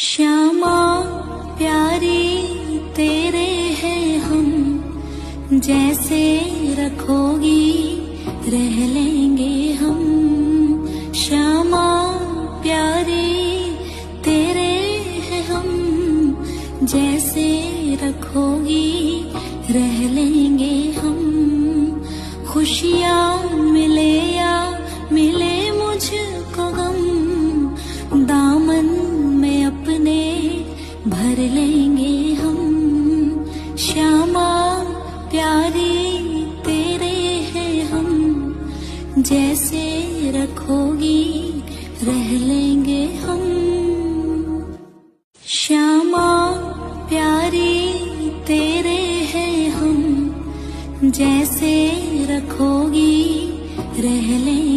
श्यामा प्यारी तेरे हैं हम, जैसे रखोगी रह लेंगे हम। श्यामा प्यारी तेरे हैं हम, जैसे रखोगी रह लेंगे हम। खुशियाँ मिले या मिले मुझको गम, दामन में अपने भर लेंगे हम। श्यामा प्यारी तेरे हैं हम, जैसे रखोगी रह लेंगे हम। श्यामा प्यारी तेरे हैं हम, जैसे रखोगी रह लेंगे।